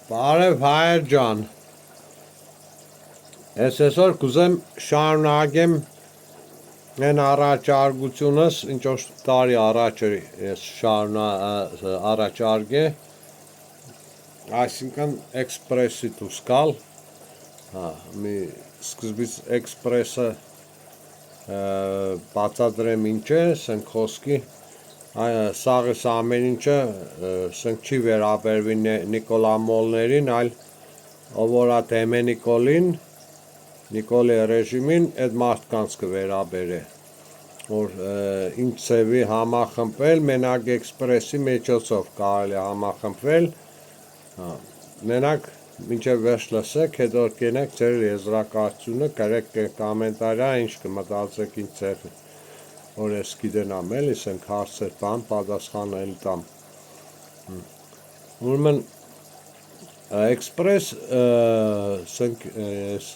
Բարև հայեր ջան, ես այսօր կուզեմ շարունակեմ են առաջարկությունս, ինչ որ տարի առաջ ես առաջարկե, այսինքն էքսպրեսի դուրս գալ, մի սկզբից էքսպրեսը բացատրեմ ինչ է, սենք խոսքի, սաղս ամեն ինչը սենք չի վերաբերվի Նիկոլա Մոլներին, այլ ով որ Թեմե Նիկոլին, Նիկոլի ռեժիմին այդ մարդկանց կվերաբերե, որ ինչ ծևի համախմբել, մենակ էքսպրեսի մեջոցով կարելի համախմբվել, մենակ մինչև վերջ լսեք, հետո կենեք ձեր եզրակացությունը, կրեք կոմենտարիա, ինչ կմտածեք ինչ ձեր որ ես գիտենամ էլի, սենք հարցեր բան, պատասխանել տամ։ Ուրմն էքսպրես սենք ես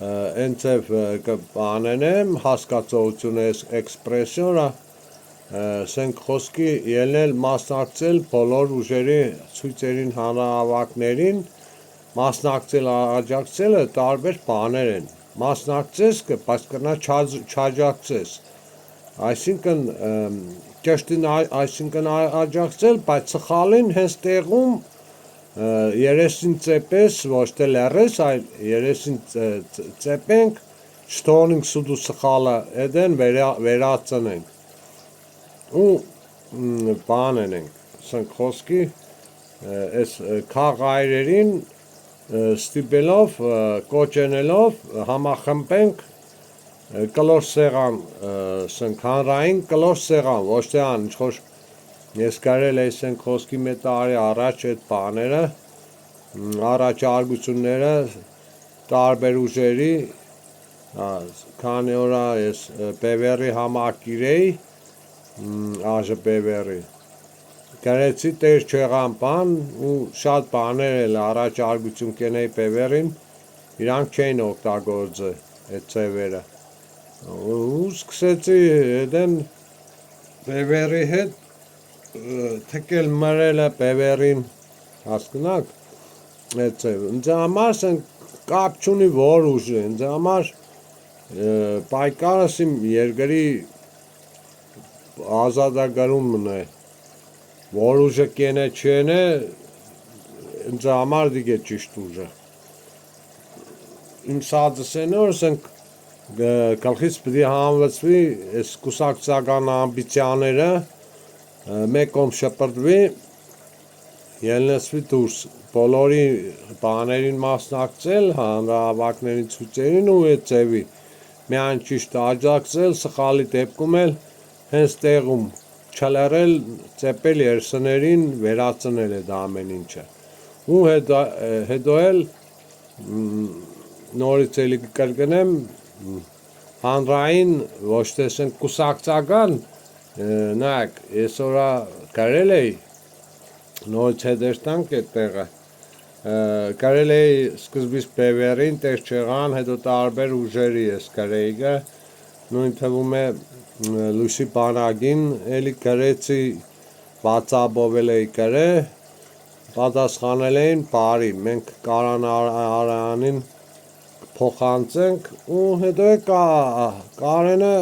ենցև կբանենեմ, հասկացողություն ես էքսպրեսյորա, սենք խոսքի ելնել մասնակցել բոլոր ուժերի ցույցերին հանրահավաքներին, մասնակցել աջակցելը տարբեր բաներ են, մասնակցես, բայց կնա չաջակցես, այսինքն ճշտին այսինքն աջակցել, բայց սխալին հենց տեղում երեսին ծեպես, ոչ թե լեռես, այլ երեսին ծեպենք, չթողնենք սուդու սխալը էդեն վերացնենք ու բան ենենք, սենք խոսքի այս քաղայրերին ստիպելով, կոչենելով համախմբենք կլոր սեղան, սենք հանրային կլոր սեղան, ոչ թե ան, ինչ-որ ես կարել էի սենք խոսքի մետ տարի առաջ այդ բաները, առաջարկությունները տարբեր ուժերի, քանի օրա ես բևերի համակիր էի, աժը բևերի, կարեցի տեր չեղան բան ու շատ բաներ էլ առաջարկություն կենեի բևերին, իրանք չէին օգտագործը այդ ծևերը, ու սկսեցի էդեն բևերի հետ թկել մրելը բևերին, հասկնակ, այդ ծևը, ինձ համար սենք կապ չունի որ ուժ է, ինձ համար պայկարս իմ երկրի ազատագրումն է, որ ուժը կենե չենե, ինձ համար դիգե ճիշտ ուժը, իմ սածս են որ սենք գլխից պիտի հանվծվի այս կուսակցական ամբիցիաները մեկ կողմ շպրտվի ելնեցվի դուրս բոլորի բաներին մասնակցել հանրահավաքներին ցույցերին ու այդ ձևի միայն ճիշտ աջակցել սխալի դեպքում էլ հենց տեղում չլարել ծեպել երսներին վերացնել այդ ամեն ինչը ու հետո էլ նորից էլի կկրկնեմ հանրային ոչ թե սենք կուսակցական նայեք ես որա կարել էի նորից հետերտանք այդ տեղը կարել էի սկզբից բևերին տեր չեղան հետո տարբեր ուժերի ես կարեիգը նույն թվում է լույսի բանագին էլի կարեցի բացաբովել էի կարե պատասխանել էին բարի մենք կարանարանին փոխանցենք ու հետո է կարենը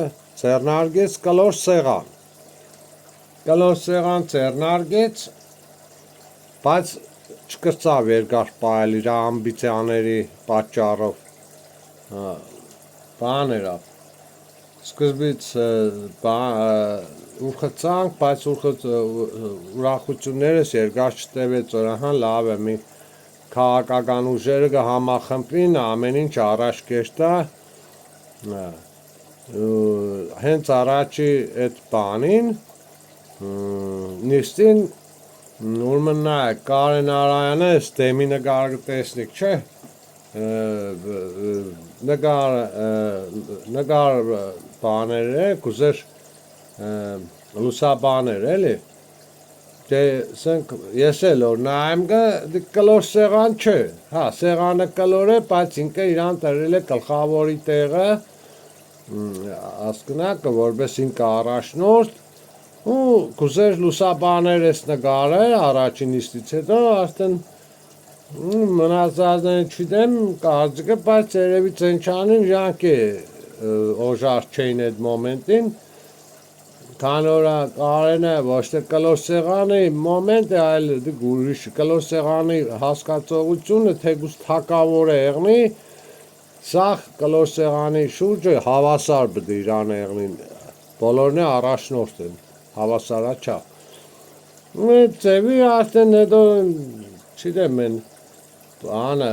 ձեռնարկեց կլոր սեղան ձեռնարկեց բայց չկրծավ երկար պայել իր ամբիցիաների պատճառով բաներավ սկզբից ուրխծանք բայց ուրախություններս երկար չտևեց որ լավ է մի քաղաքական ուժերը կհամախմբվին, ամեն ինչ առաջ կերտա, հենց առաջի այդ բանին, նիստին, ուրմն նայեք, Կարեն Արայանը ստեմի նգարը տեսնիք, չէ, նգար բաներ է, կուզեր լուսաբաներ էլի, ես էլ որ նայեմ կլոր սեղան չէ, սեղանը կլոր է, բայց ինքը իրան տրել է գլխավորի տեղը, ասկնակ, որպես ինքը առաջնորդ, ու կուզեր լուսաբաներ ես նգարը, առաջին իստից հետո, արդեն Մնացածները չգիտեմ, կարծիքը, բայց երևի ցենչանին ժանք է օժար չէին այդ մոմենտին, քանի որ կարենը ոչ թե կլոր սեղանի մոմենտ է, այլ ուրիշ կլոր սեղանի հասկացողությունը թեկուզ թակավոր է եղնի, սաղ կլոր սեղանի շուրջը հավասար բդի իրան եղնին, բոլորն է առաջնորդ են, հավասարա չա։ Ծևի արդեն հետո, չգիտեմ են, Բանը,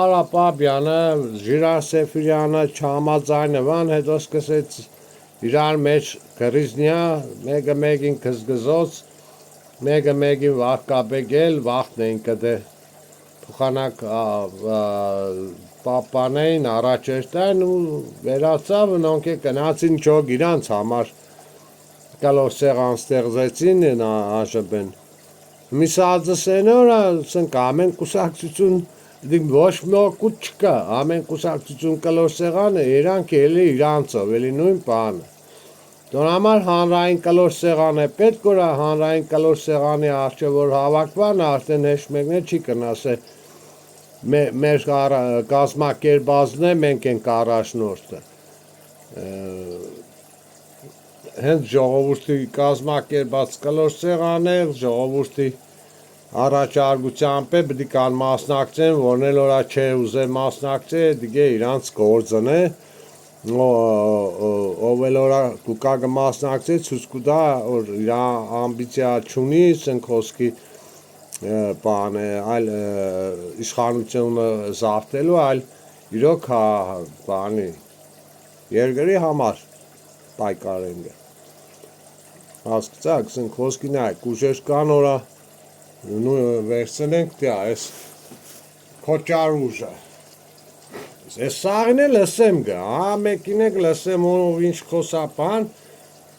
Արապաբյանը, Ժիրան Սեֆիրյանը չհամաձայնվան, հետո սկսեց իրար մեջ գրիզնյա, մեկը մեկին կզգզոց, մեկը մեկին վախկաբեկել, վախն էին կդե փոխանակ պապանեին առաջերտային ու վերացավ, նոնք է կնացին չոգ իրանց համար կալոր սեղան ստեղծեցին աշբեն։ Միսածսենորա սնկ ամեն կուսակցություն ոչ մոկուտ չկա, ամեն կուսակցություն կլոր սեղանը իրանք էլի իրանցով, էլի նույն բանը։ Դոն համար հանրային կլոր սեղան է պետք որա հանրային կլոր սեղանի արջը որ հավաքվան արդեն հեշտ մեկն է չի կնաս է մեր կազմակերպածն է մենք ենք առաջնորդը։ Հենց ժողովուրդի կազմակերպած կլոր սեղան է, ժողովուրդի առաջարկությամբ է պիտի կան մասնակցեն, որն էլ որա չէ ուզե մասնակցե, դիգե իրանց գործն է, ով էլ որա կուկակը մասնակցե, ցույց կտա, որ իր ամբիցիա չունի, սնքոսքի բան է, այլ իշխանությունը զավթելու, այլ իրոք բանի երկրի համար պայքարեն է։ Հասկացաք, սնքոսքի նայ, կուժեր կան որա վերցնենք դե այս քոճարուժը ես սաղին էլ լսեմ գա մեկին եք լսեմ ով ինչ խոսապան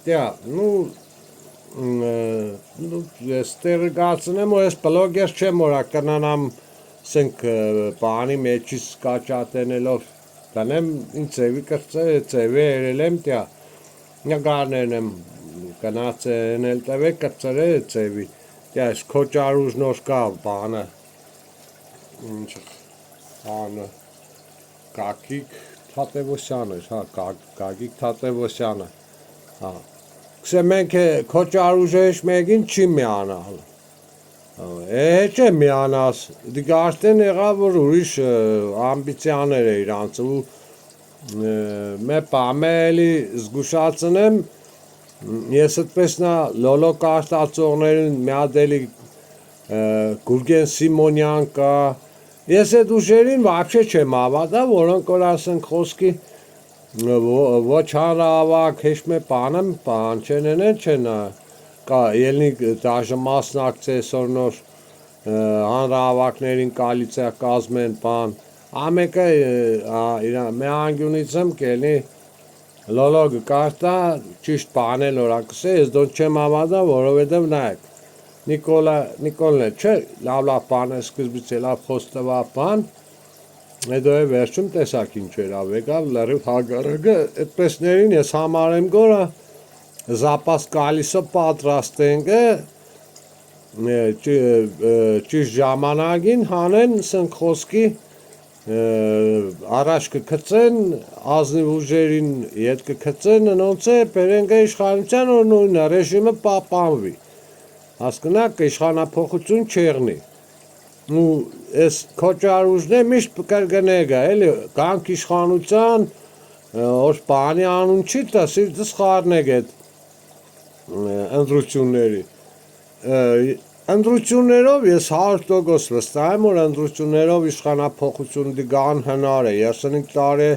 դե ես տեղեկացնեմ որ ես բլոգեր չեմ որա կնանամ սենք բանի մեջից կաչատենելով դանեմ ինձ ծևի կրծե ծևի երել եմ դե նգարներն եմ կնացեն էլ տևե կրծերը ծևի Yes, քոճարուժ նոր կա բանը ինչ բանը Գագիկ Թատևոսյանը, հա, Գագիկ Թատևոսյանը, հա, կսե մենք քոճարուժը հեշ մեկին չի միանալ, չէ միանաս, դիգ արդեն եղավ, որ ուրիշ ամբիցիաներ է իրանց ու մե պամե էլի զգուշացնեմ Ես այդպես նա լոլոկ արտացողներին միադելի Գուրգեն Սիմոնյան կա, ես այդ ուժերին վաբշե չեմ ավատա, որոնք որ ասենք խոսքի ոչ հանրավակ հեշմե բանեմ բան չենեն չեն կա ելնի դաժը մասնակցե սորնոր հանրավակներին կալիցիա կազմեն բան, ամեկը մե անգյունից եմ կելնի Լոլոգը կարտա ճիշտ բանել օրակսե, ես դոն չեմ ավադա, որովհետև նայեք, Նիկոլն է, չէ, լավ բան է սկզբից է լավ խոստվա բան, հետո է վերջում տեսակ ինչ էր ավեկավ, լրիվ հագարակը, այդպեսներին ես համարեմ գորա, զապաս կալիսը պատրաստենք է, ճիշտ ժամանակին հանեն սնք խոսքի, առաջ կգծեն, ազնիվ ուժերին ետ կգծեն, նոնց է բերենք իշխանության որ նույնը ռեժիմը պահպանվի, հասկնաք իշխանափոխություն չեղնի, ու ես քոճարուժն է միշտ կրգնեգա, էլի կանք իշխանության, որ բանի անուն չի տա, սիրտս խարնեգ էդ ընդրությունների, Ընդրություններով ես 100% վստահ եմ, որ ընդրություններով իշխանափոխություն դիգան հնար է, 35 տարի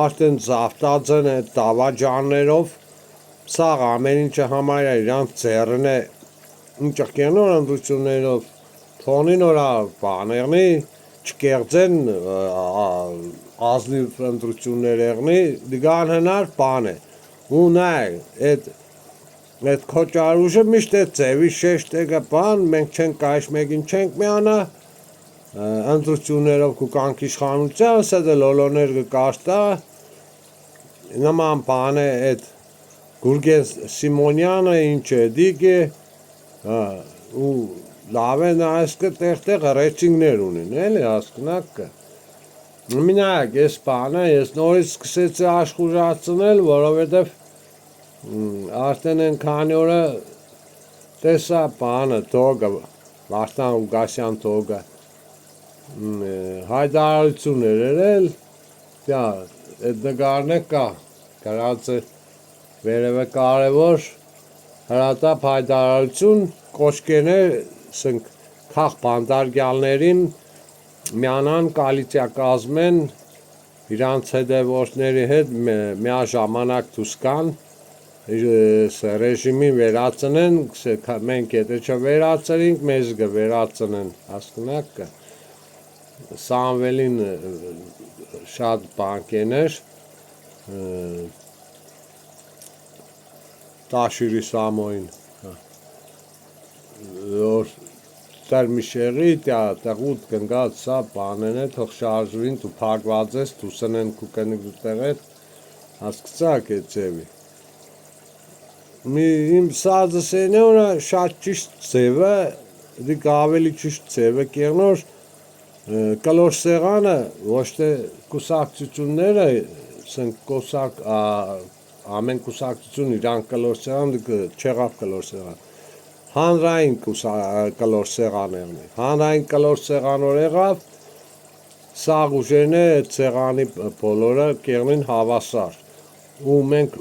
արդեն զավտած են այդ դավաճաններով, սաղ ամեն ինչը համարյա իրանց ձեռն է, ինչ կենոր ընդրություններով, թոնին որա բաներնի, չկեղծեն ազնիվ ընդրություններ եղնի, դիգան հնար բան է, ու նայ, Այդ քոճարուժը միշտ է ծևի շեշտեգը բան, մենք չենք կայշ մեկին չենք միանա, ընդրություններով կուկանք իշխանության, սեդը լոլոներ կկաշտա, նման բան է այդ Գուրգեն Սիմոնյանը ինչ է դիգ է, ու լավ է նայես կը տեղ ռեյտինգներ ունին, էլի հասկնաք կը։ Մինակ ես բանը ես նորից սկսեցի աշխուժացնել, որովհետև արդեն են քանի օրը տեսա բանը թողը Վարդան Ուգասյան թողը հայտարարություն երել, դա այդ նկարն է կա, գրած է վերևը կարևոր հրատապ հայտարարություն կոշկեներ սնք քաղ բանդարգյալներին միանան կոալիցիա կազմեն իրանց հետևորդների հետ միաժամանակ դուրս գան ռեժիմին վերացնեն, մենք եթե չվերացրինք, մեզ կվերացնեն, հասկնաք կը։ Սամվելին շատ բանկեներ, Տաշիրի Սամոյին, որ տերմիշեղի տեղուտ կնգած սա բանեն է, թող շարժվին, դու պարգված ես, դու սնեն կուկենիք դու տեղետ, հասկցակ է ձևի։ Իմ սազս են օրա շատ ճիշտ ձևը, դիք ավելի ճիշտ ձևը կերնոր կլոր սեղանը, ոչ թե կուսակցությունները, ամեն կուսակցություն իրանք կլոր սեղան, դիք չեղավ կլոր սեղան, հանրային կլոր սեղան եղնի, հանրային կլոր սեղանոր եղավ, սաղ ուժերն է սեղանի բոլորը կերնին հավասար, ու մենք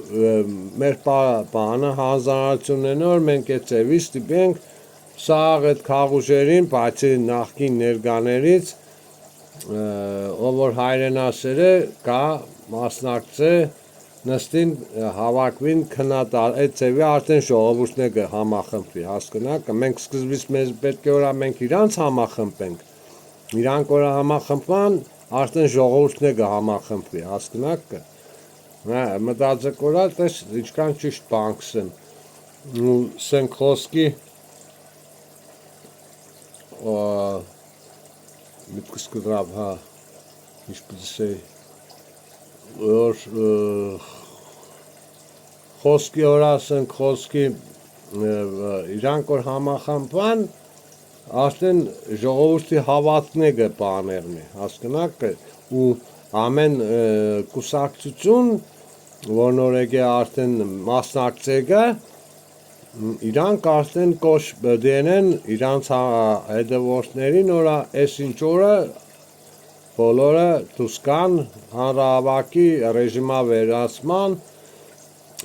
մեր բանը հանձանարությունն որ մենք այդ ձևի ստիպենք սաղ այդ քաղուժերին, բացի նախկին ներկաներից, ով որ հայրենասեր է, կա մասնակցե նստին հավաքվին քննադար, այդ ձևի արդեն ժողովուրդն է համախմբվի, հասկնաք, մենք սկզբից մեզ պետք է որա մենք իրանց համախմբենք, իրանք որա համախմբան, արդեն ժողովուրդն է համախմբվի, հասկնաք, մտածեք որա, տես ինչքան ճիշտ բանքս են, ու սենք խոսքի, միտքս կդրավ, հա, ինչպես է, որ խոսքի որա սենք խոսքի, իրանք որ համախմբան, արդեն ժողովուրդի հավատն է բաներն է, հասկնաք, ու ամեն կուսակցություն, որ նորեգ է արդեն մասնակցեգը, իրանք արդեն կոշ դենեն իրանց հետևորդներին, որա ես ինչ օրը բոլորը դուրս կան հանրահավաքի ռեժիմա վերացման,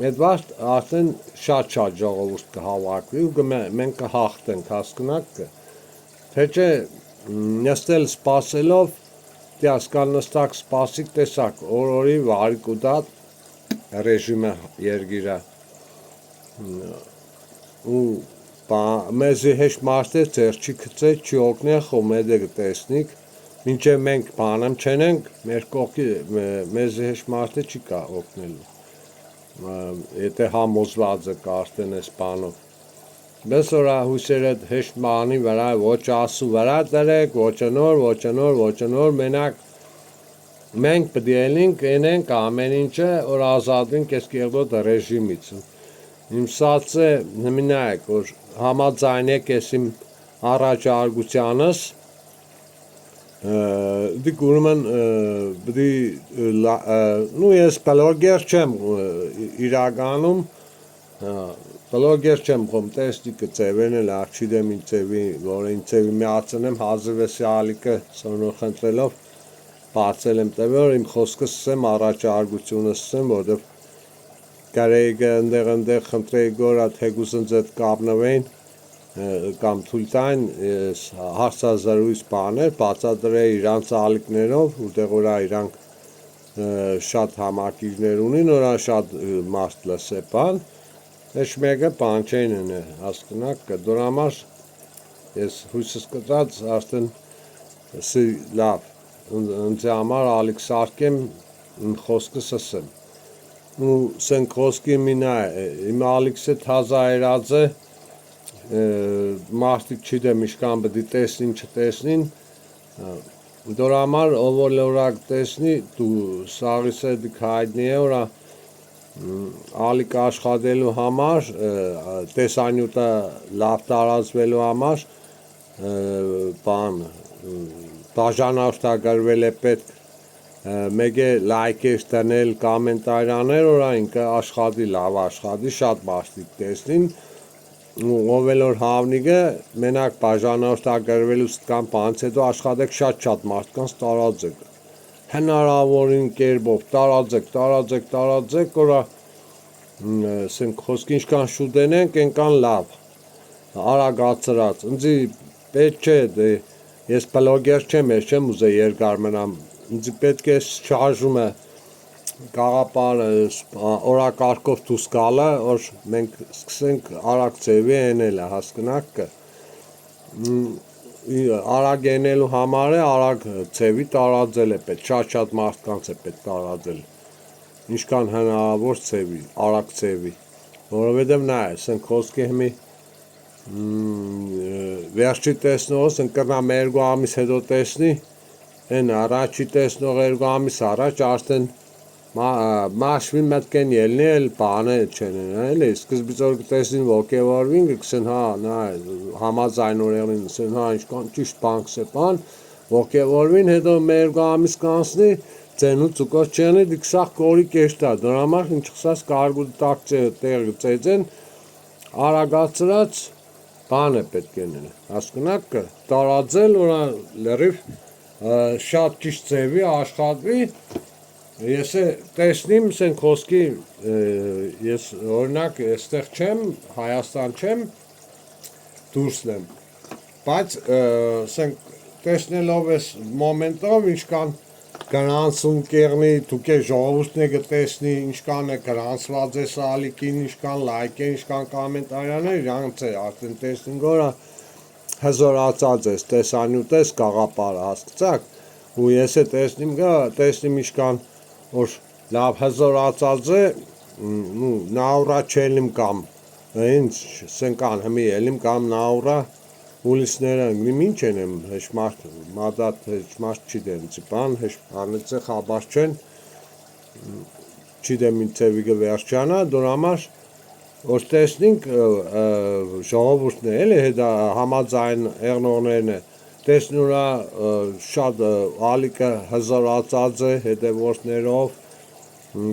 այդ վաշտ արդեն շատ ժողովուրդ կհավաքվի ու մենք կհաղթենք, հասկնաք, թե չէ նստել սպասելով, դյասկալ նստակ սպասիկ տեսակ, օրորի վարիկ ու դատ ռեժիմը երգիրա ու մեզի հեշ մարդեր ծեր չի կծե, չի օգնե խոմեդը կտեսնիք, մինչև մենք բանեմ չենենք, մեր կողքի մեզի հեշ մարդեր չի կա օգնելու, եթե համոզված է կարտեն ես բանով, բես որա հուսերդ հեշտ բանի վրա, ոչ ասու վրա տրեք, ոչնոր, մենակ մենք պդիելինք ենենք ամեն ինչը, որ ազատվինք ես կեղդոտ ռեժիմից, իմ սացը նմինայք, որ համաձայնեք ես իմ առաջարկությանս, դիք ուրմն բդի, ես բլոգեր չեմ իրագանում, բլոգեր չեմ խոմ տեսնիկը ծևեն էլ արչիդեմ ինչ ծևի, որ ինչ ծևի միացնեմ հազրվեսի ալիկը սոնոր խնդրելով, բացել եմ տևոր, իմ խոսքս սեմ առաջարկությունս սեմ, որդև կարեգը ընդեղ խնդրեի գոր at հեգուսն ձետ կապնվեին կամ թույլտայն հարցազրույց բաներ, բացադրեի իրանց ալիքներով, ուտեղ որա իրանք շատ համակիրներ ունին, որա շատ մարդ լսե բան, էշ մեկը բան չեն են է, հասկնակ, դոր համար ես հույսս կտրած արդեն սի լավ, ընձե համար ալիք սարկեմ խոսքս ասեմ, ու սենք խոսքի մինա է, իմ ալիքս է թազա երած է, մարդիկ չիդեմ իշկան բդի տեսնին, չտեսնին, դոր համար ով որ լորակ տեսնի, դու սաղիս է դիք հայտնի է, որա ալիք աշխատելու համար, տեսանյութը լավ տարածվելու համար, բան բաժանորդագրվել է պետք մեկ է լայքեր տնել կոմենտարներ որ ինքը աշխատի լավ աշխատի շատ մարդիկ տեսնին ով էլ որ հավնիկը մենակ բաժանորդագրվելուց կամ բանից հետո աշխատեք շատ մարդկանց տարածեք հնարավորին կերպով տարածեք որ ասենք խոսքի ինչքան շուտ ենք այնքան լավ արագացրած ինձ պետք չէ ես բլոգեր չեմ չեմ ուզե երկար մնամ ինձ պետք է շարժումը գաղափարը օրակարգով դուրս գալը որ մենք սկսենք արագ ձևի էնելը հասկանաք արագ ենելու համար է արագ ձևի տարածել է պետք շատ մարդկանց է պետք տարածել ինչքան հնարավոր ձևի արագ ձևի որովհետև նա է ասենք խոսքի հիմի վերջի տեսնողս ընկրնամ 2 ամիս հետո տեսնի են առաջի տեսնող 2 ամիս առաջ արդեն մաշվի մտքեն ելնի էլ բանը չեն էլի սկզբից որ տեսնին ոգևորվին գսեն հա նա համաձայնորեն ասեն հա ինչքան ճիշտ բանքս է բան ոգևորվին հետո 2 ամիս կանցնի ծենու ծուկոց չենի դիքսախ կորի կեշտա դրա համար ինչքսած կարգու տակ տեղ ծեծեն արագացրած բան է պետք է հասկանաք տարածել որ լրիվ շատ ճիշտ ձևի աշխատվի ես տեսնիմ ասենք խոսքի ես օրինակ այստեղ չեմ Հայաստան չեմ դուրսն եմ բայց ասենք տեսնելով այս մոմենտով ինչքան գրանցում կեղնի դուք է ժողովուրդն է գտեսնի ինչքան է գրանցված է սալիկին ինչքան լայք է ինչքան կոմենտարներ իրանց է արդեն տեսնին գորա հզորացած է տեսանյութես գաղափարը հասկացաք ու ես է տեսնիմ ինչքան որ լավ հզորացած է նաուրա չելիմ կամ ինձ սենկան հմի ելիմ կամ նաուրա ուլիսները ինչ են եմ հեշմարտ մադատ հեշմարտ չի դենցի բան հեշմարնեցը խաբար չեն չի դեմ ինձևիգը վերջանա դոր համար որ տեսնինք ժողովուրդն է էլի հետա համաձայն եղնողներն է տեսնուրա շատ ալիկը հզորացած է հետևորդներով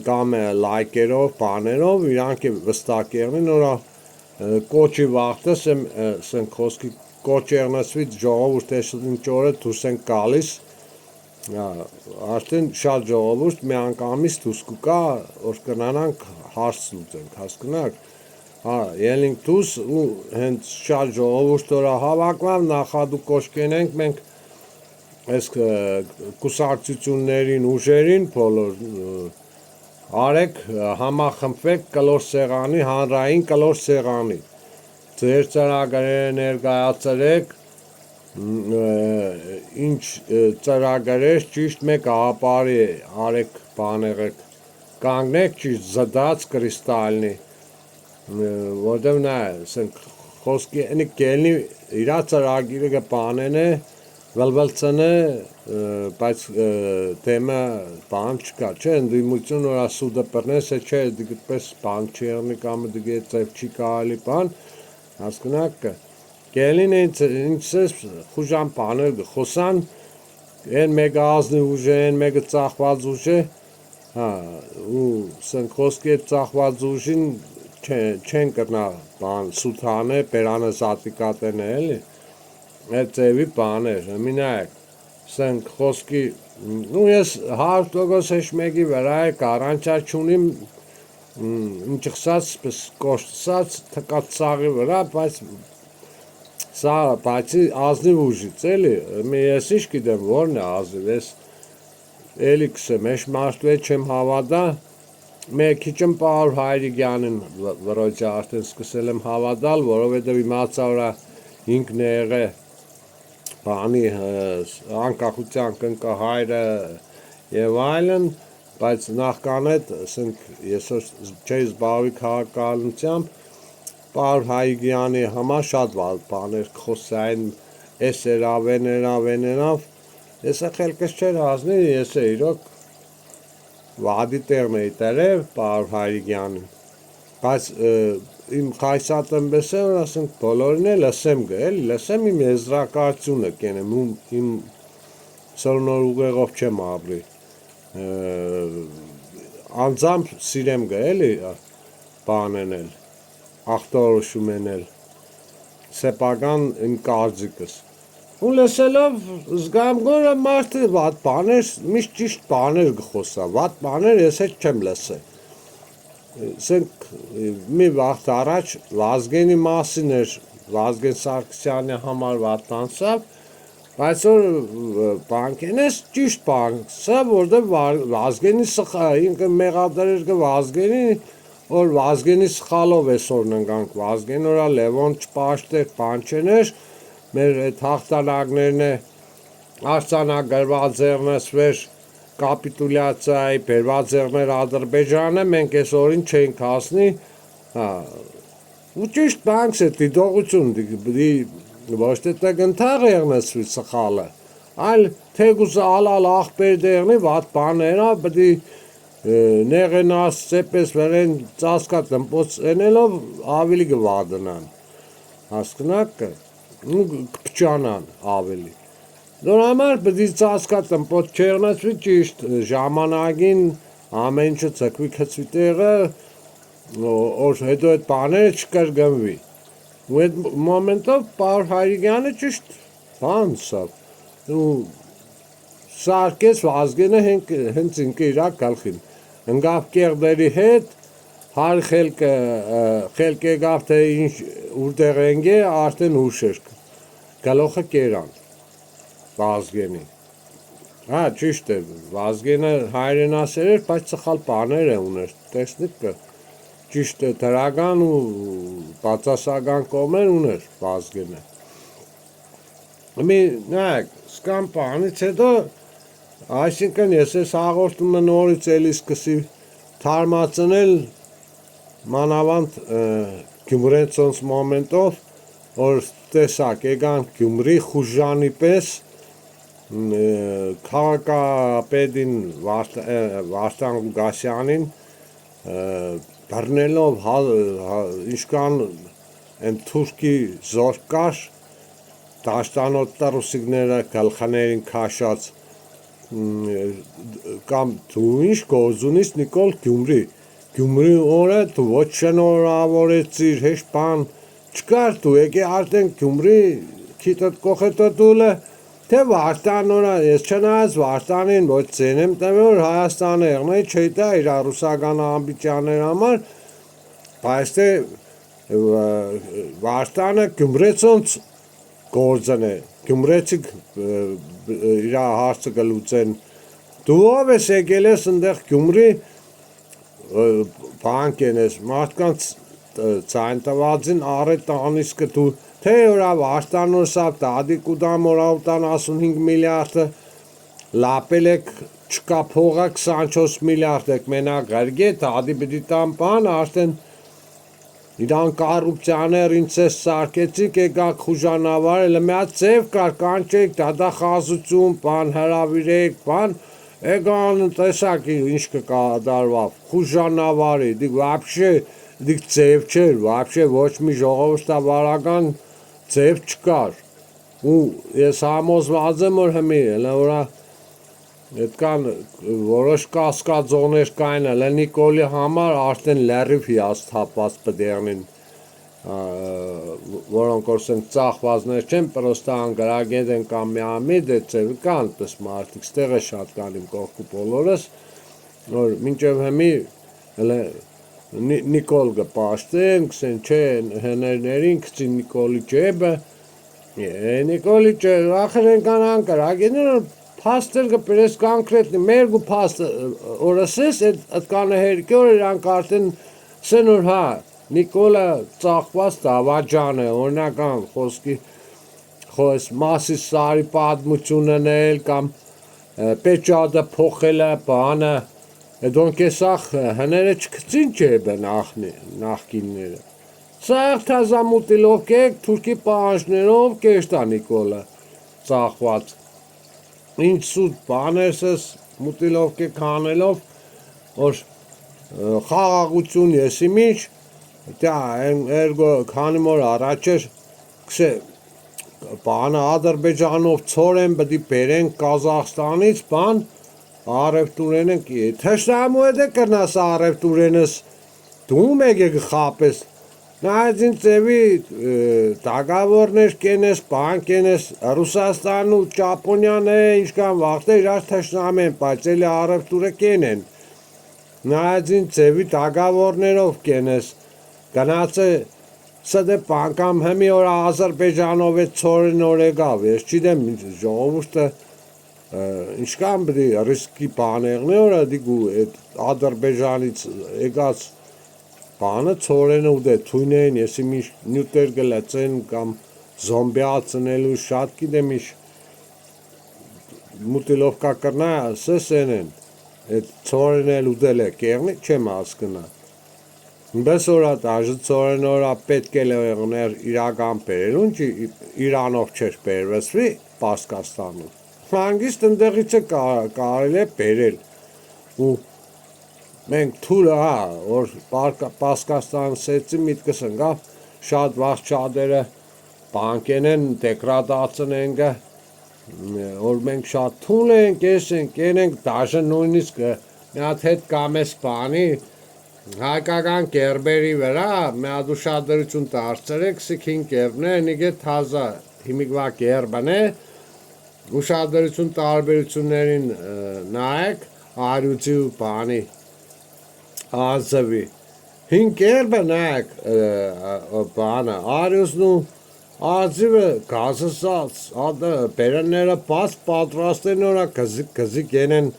կամ լայքերով բաներով իրանք վստակ եղնին նորա կոչի վաղտս եմ սենք խոսքի կոչերնասվից ժողովուրդ տեսնին ճորը դուրս են գալիս արդեն շատ ժողովուրդ մի անգամից դուրս կա որ կնանանք հարց լուծենք հասկանաք հա ելինք դուրս ու հենց շատ ժողովուրդ դորա հավաքվավ նախադու կոչկենենք մենք այս կուսակցություններին ուժերին բոլոր արեք համախմբվեք կլոր սեղանի հանրային կլոր սեղանի ձեր ծրագրերը ներկայացրեք ինչ ծրագրեր ճիշտ մեկ աղապարի արեք բաներեք կանգնեք ճիշտ զդած կրիստալնի որտև նա խոսքի ընի կելնի իրա ծրագիրը կպանեն է վլվլցնը բայց թեմը բան չկա չէ ընդդիմություն որ ասուդը պրնես է չէ դգպես բան չի եղնի կամ դգե ծև չի կարելի բան հասկնակ կելին ինձ խուժան բաներ խոսան են մեկ ազնի ուժ են մեկը ծախված ուժ է հա ու սենք խոսքի ծախված ուժին չեն կրնա բան սութան է պերանը զատիկատեն է էլի այդ ձևի բաներ մինայք սենք խոսքի ու ես 100% հեշ մեկի վրա է կարանչա չունիմ ինչքսած կոշտսած թկած սաղի վրա բայց սա բացի ազնիվ ուժից էլի ես ինչ գիտեմ որն է ազնիվ ես էլի կսեմ հեշ մարդու հետ չեմ հավատա մեկ քիչմ Պաուլ Հայրիկյանին վրոջը արդեն սկսել եմ հավատալ որովհետև իմացա վրա ինքն է եղե բանի անկախության կնկահայրը եւ այլն բայց նախքան այդ ասենք ես չէի զբաղվի քաղաքականությամբ Պաուլ Հայրիկյանի համար շատ բաներ խոսային էսերավեներավ ես խելքս չէր ազնի ես իրոք վադի տեղն էի տերև Պաուլ Հայրիկյանին բայց իմ խայսատնբեսը որ ասենք բոլորին է լսեմ գել, լսեմ իմ եզրակացությունը կենեմ, իմ սորնոր ուղեղով չեմ ապրի, անձամբ սիրեմ գել բանեն էլ, ախտորոշում են էլ, սեպական իմ կարծիքս, ու լսելով զգամ գորը մարդը վատ բաներ, միշտ ճիշտ բաներ գխոսա, վատ բաներ ես հետ չեմ լսել, սենք մի վաղտ առաջ Վազգենի մասին էր, Վազգեն Սարգսյանի համար վատ բանսավ, բայց որ բանկենես ճիշտ բանսա, որտեղ Վազգենի ինքը մեղադրեր կը Վազգենի, որ Վազգենի սխալով էսօր ննկանք Վազգեն որա Լևոն չպաշտեր, բան չեներ, մեր այդ հաղթանակներն է արձանագրված ձեռնեցվեր կապիտուլյացիայի բերված եղներ Ադրբեջանը, մենք այս օրին չենք հասնի, ու ճիշտ բանքս է դիտողություն, ոչ թե տգնթաղ եղնեցվի սխալը, այլ թեգուս ալալ աղբեր դեղնի վատ բաներա, բդի նեղենաս ծեպես վերեն ծասկա տնպոց ենելով ավելի գվադնան, հասկնակ ու կպճանան ավելի, Նոր համար բդի ծասկա տնպոտ չեղնեցվի ճիշտ ժամանակին ամեն ինչը ծկվի կծվի տեղը, որ հետո այդ բաները չկրգնվի, ու այդ մոմենտով Պարուր Հայրիկյանը ճիշտ բան սավ, ու սարկես Վազգենը հենց ինքը իրա գալխին, ընգավ կեղդերի հետ, հար խելք եկավ թե ինչ ուրտեղ ենգե, արդեն ուշ էր, գալոխը կերան, Վազգենի, ճիշտ է, Վազգենը հայրենասեր էր, բայց սխալ բաներ է ուներ, տեսնիք կը, ճիշտ է, դրական ու բացասական կողմեր ուներ Վազգենը, մի նայք, սկամ բանից հետո, այսինքն ես ես հաղորդումը նորից էլի սկսի թարմացնել մանավանդ Գյումրեցոնց մոմենտով, որ տեսակ եկան Գյումրի խուժանի պես, քաղաքապետին Վարդան Ղուկասյանին բռնելով ինչքան են թուրքի զորք կար, դաշտանոտ ռուսիկները գլխաներին քաշած կամ դու ինչ գործունից Նիկոլ Գյումրի օրը դու ոչ շնորհավորեցիր հեշ բան չկար դու եկե արդեն Գյումրի քիթդ կողետը դուլը թե Վարդան որա ես չնայած Վարդանին ոչ ծենեմ տվել որ Հայաստանը եղնեի չեիտա իր ռուսական ամբիցիաներ համար բայց թե Վարդանը Գյումրեցոնց գործն է Գյումրեցիք իր հարցը կլուծեն դու ով ես եկել ես ընդեղ Գյումրի բանկ ենես մարդկանց ցայն տվածին առետ տանիսկը դու թե որա Վարդանոր սավ դադի կուդամ որա 85 միլիարդը լապել եք չկա փողը 24 միլիարդ եք մենակ գրգե դադի պիտի տան բան արդեն իրան կառուպցիաներ ինձես սարկեցիք եկակ խուժանավար էլ մի հատ ձև կար կանչեք դատախազություն բան հրավիրեք բան եկան տեսակ ինչ կկատարվավ խուժանավարի դիք вообще դիք ձև չէր вообще ոչ մի ժողովրդավարական ձև չկար ու ես համոզված եմ որ հիմի հլորա այդքան որոշ կասկածողներ կային հլը Նիկոլի համար արդեն լրիվ հիասթափված բդերնին որոնք որսեն ծախվածներ չեն պրոստա անգրագետ են կամ միամիտ է ձև կան պես մարդիկ ստեղ է շատ կան իմ կողքու բոլորս որ մինչև հիմի հլը Նիկոլ կպաշտեն, կսեն չէ հներներին, կցի Նիկոլի ջեբը, Նիկոլի ջեբը, ախր ենքան անկար, ագեները պաստեր կպերես կոնկրետնի, մերգու պաստ օրասես, այդ կանը հերկի որ իրանք արդեն սեն որ հա, Նիկոլը ծախված դավաջան է, օրնական խոսքի, խոս մասի սարի պատմությունն էլ, կամ պեճադը փոխել է բանը, Դոնք էսախ հները չկցին չեբը նախկինները։ Սաղ թազամուտիլով կեք թուրքի պահանջներով կեշտա Նիկոլը ծախված։ Ինչ սուտ բաներսս մուտիլով կեք հանելով, որ խաղաղություն եսի միջ, դա երգո քանի մոր առաջ էր քսե բանը Ադրբեջանով ծորեն պետք է բերեն Կազախստանից բան արևտուրենը թշնամու է դե կրնաս արևտուրենս դու մեկ է խապես նայեցին ծևի դագավորներ կենես բան կենես Ռուսաստան ու Ճապոնիան է ինչքան վաղտե իրար թշնամ են բայց էլի արևտուրը կենեն նայեցին ծևի դագավորներով կենես գնացե սա բանկամ հիմի օր Ադրբեջանով է ծորեն օր եկավ ես չգիտեմ ժողովուրդը ինչքան պետք է ռիսկի բաներն է օր դիգու այդ Ադրբեջանից եկած բանը ծորենը ու դե թույնեն եսի մի նյութեր գլացեն կամ զոմբիացնելու շատ գիտեմ իշ մուտիլովկա կրնա սեսենեն այդ ծորենը ուդել է կերնի չեմ հասկնա Բես օրա դաժե ծորեն օրա պետք է լեղներ իրական բերելուն չի Իրանով չէր բերվեցվի Պարսկաստանում հանգիստ ընդեղից է կարել է բերել ու մենք թուրը հա որ Պարսկաստան սեցի միտքս ընկավ շատ վաղ չադերը բանկեն են դեգրադացնեն որ մենք շատ թուն ենք ենք ենք դաժե նույնիսկ մի հատ հետ կամես բանի Հայկական կերբերի վրա միած ուշադրություն դարձրեք սքին կերբներ նիգե թազա հիմիկվա կերբն է ուշադրություն տարբերություններին նայեք արյուծի ու բանի ազվի հին կերբը նայեք բանը արյուծն ու ազիվը գազսած բերանները բաց պատրաստեն օրա գզիկ ենեն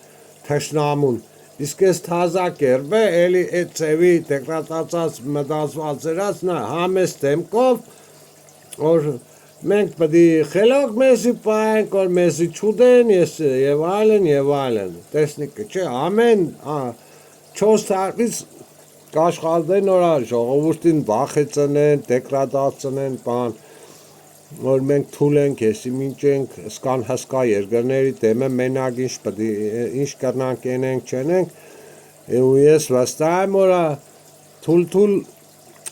թշնամուն Իսկ ես թազա կերբը էլի այդ ծևի դեգրադացած մտածված երած նա համեստ դեմքով որ մենք պետք է խելոք մեզի պայենք որ մեզի չուդեն ես եւ այլն տեսնիկը չէ ամեն 4 տարվից կաշխատեն օրա ժողովրդին վախեցնեն դեգրադացնեն բան որ մենք թույլ ենք եսի մինչ ենք սկան հսկա երկրների դեմը մենակ ինչ կրնանք ենենք չենենք ու ես վստահ եմ որ թույլ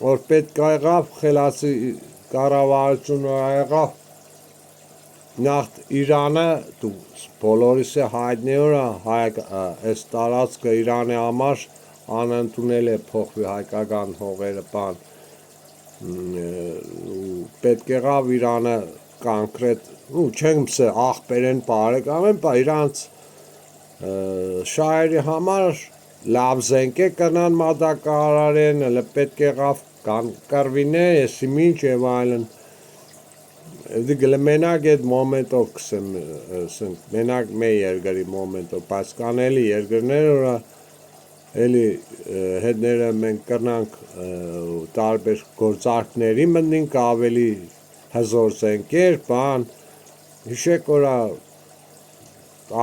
որ պետք եղավ խելացի կառավարություն եղավ նախ Իրանը դու բոլորիս է հայտնի որ այս տարածքը Իրանի համար անընդունել է փոխվի հայկական հողերը բան պետք եղավ Իրանը կոնկրետ ու չեմ սե աղբերեն բարեկամ են բա իրանց շահերի համար լավ զենք է կնան մատակարարեն հələ պետք եղավ կրվինե եսի մինչ եւ այլն դի մենակ այդ մոմենտով կսեմ մենակ մեր երկրի մոմենտով բայց կան էլի երկրներ որ էլի հետները մենք կրնանք տարբեր գործարքների մտնենք ավելի հզոր զենքեր բան հիշեք որ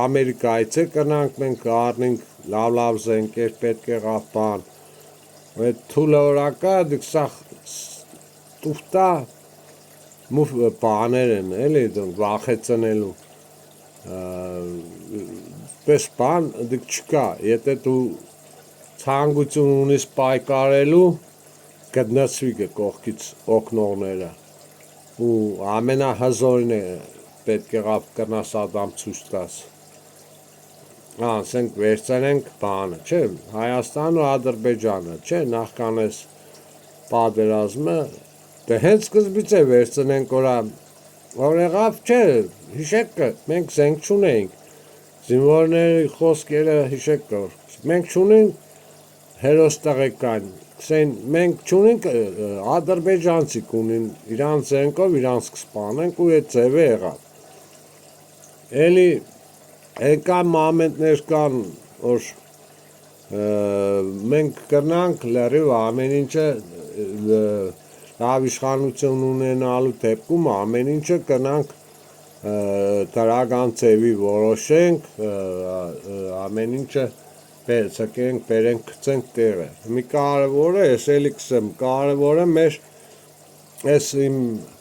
Ամերիկայից է կրնանք մենք առնենք լավ զենքեր պետք եղավ բան այդ թուլը օրակա դիք սա տուֆտա մուվ բաներ են էլի վախեցնելու պես բան դիք չկա եթե դու ցանկություն ունես պայքարելու գտնացվի կողքից օգնողները ու ամենահզորն է պետք եղավ կնաս ադամ ցույց տաս ասենք վերցնենք բանը չէ Հայաստան ու Ադրբեջանը չէ նախքանես պատերազմը դե հենց սկզբից է վերցնենք որ եղավ չէ հիշեք մենք զենք չունեինք զինվորների խոսքերը հիշեք մենք չունենք հերոստեղեկան մենք չունենք ադրբեջանցի կունին իրանց զենքով իրանց կսպանենք ու այդ ձևը եղավ էլի եկան մամենտներ կան որ մենք կրնանք լրիվ ամեն ինչը լավ իշխանություն ունենալու դեպքում ամեն ինչը կրնանք դրական ձևի որոշենք ամեն ինչը ցկենք, բերենք, գցենք տեղը։ Մի կարևորը, ես էլի կսեմ, կարևորը մեր այս իմ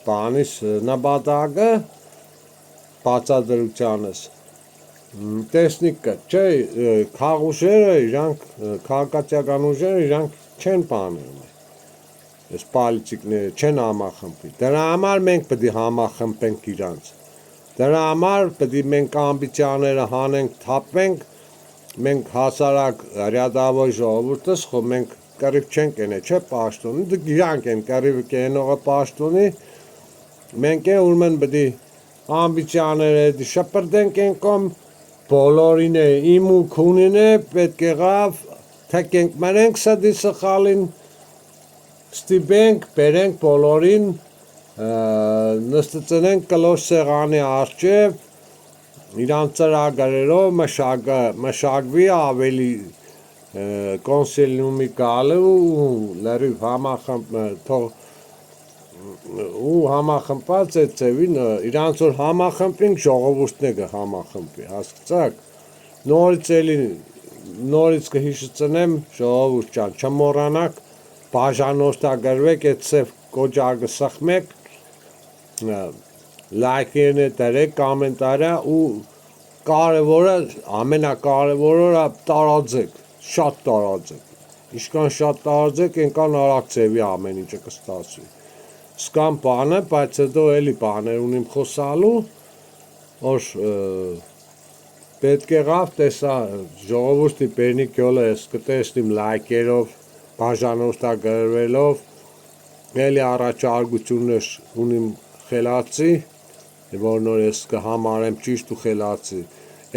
բանիս նպատակը բացատրությանս տեսնիկը, չէ, քաղուժերը իրանք, քաղաքացիական ուժերը իրանք չեն բաներում։ այս պալիցիկները չեն համախմբվի։ Դրա համար մենք պետք է համախմբենք իրանց։ Դրա համար պետք է մենք ամբիցիաները հանենք, թափենք, մենք հասարակ հրադավոր ժողովուրդս, խո մենք կռիվ չենք կենե, չէ պաշտոնի, դուք իրանք են կռիվը կենողը պաշտոնի, մենք է ուրմեն պետք է ամբիցիաները շպրտենք են կոմ, բոլորին է, իմ ու քունին է, պետք եղավ, թեկենք մրենք սդի սխալին, ստիպենք, բերենք բոլորին, նստծնենք կլոր սեղանի արջև, իրանց ծրագրերով մշակվի ավելի կոնսիլիումի գալը ու լրիվ համախմբված է ծևին, իրանց որ համախմբինք ժողովուրդն է կհամախմբվի, հասկացաք, նորից կհիշեցնեմ ժողովուրդ ջան, չմոռանաք, բաժանորդագրվեք, այդ սև կոճակը սխմեք, լայքերն դրեք, կոմենտարը ու կարևորը, ամենակարևորը տարածեք, շատ տարածեք, ինչքան շատ տարածեք, այնքան արագ ծևի ամեն ինչը կստացվի, սկամ բանը, բայց հետո էլի բաներ ունիմ խոսալու, որ պետք եղավ տեսա ժողովուրդի բերնիկ յոլը ես կտեսնիմ լայքերով, բաժանորդագրվելով, էլի առաջարկություններ ունիմ խելացի, որ նոր ես կհամարեմ ճիշտ ու խելացի,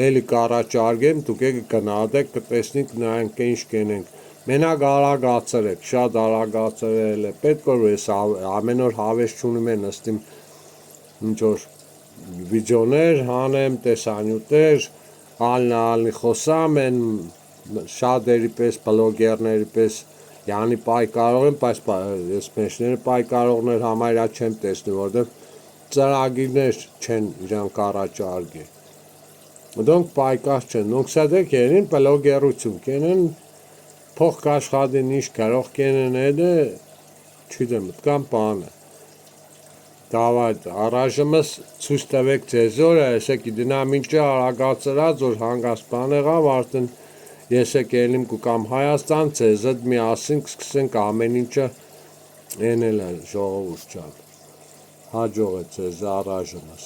էլի կառաջարկեմ, դուք եք կնադեք, կտեսնիք նայենք ինչ կենենք, մենակ արագացրեք, շատ արագացրել է, պետք որ ես ամեն օր հավես չունիմ է նստիմ ինչ-որ վիդեոներ հանեմ, տեսանյութեր, ալնի խոսամ են շատերի պես, բլոգերների պես, յանի պայքարող են, բայց ես մեջները պայքարողներ համարյա չեմ տեսնի, որտեղ ծրագիրներ չեն իրանք առաջարկի։ Դոնք պայքար չեն, դոնք սադեք երին բլոգերություն կենեն, փող կաշխատին ինչ կարող կենեն էդը, չիդեմ, ըտկան բան է։ Դավայդ առայժմս ցույց տվեք ձեզ օրը, եսեք իդինամ ինչ է արագացրած, որ հանգաստ բան եղավ, արդեն եսեք ելիմ կուկամ Հայաստան, ձեզ հետ միասին կսկսենք ամեն ինչը էնել է ժողովուրդ ջան, հաջող է ձեզ առայժմս։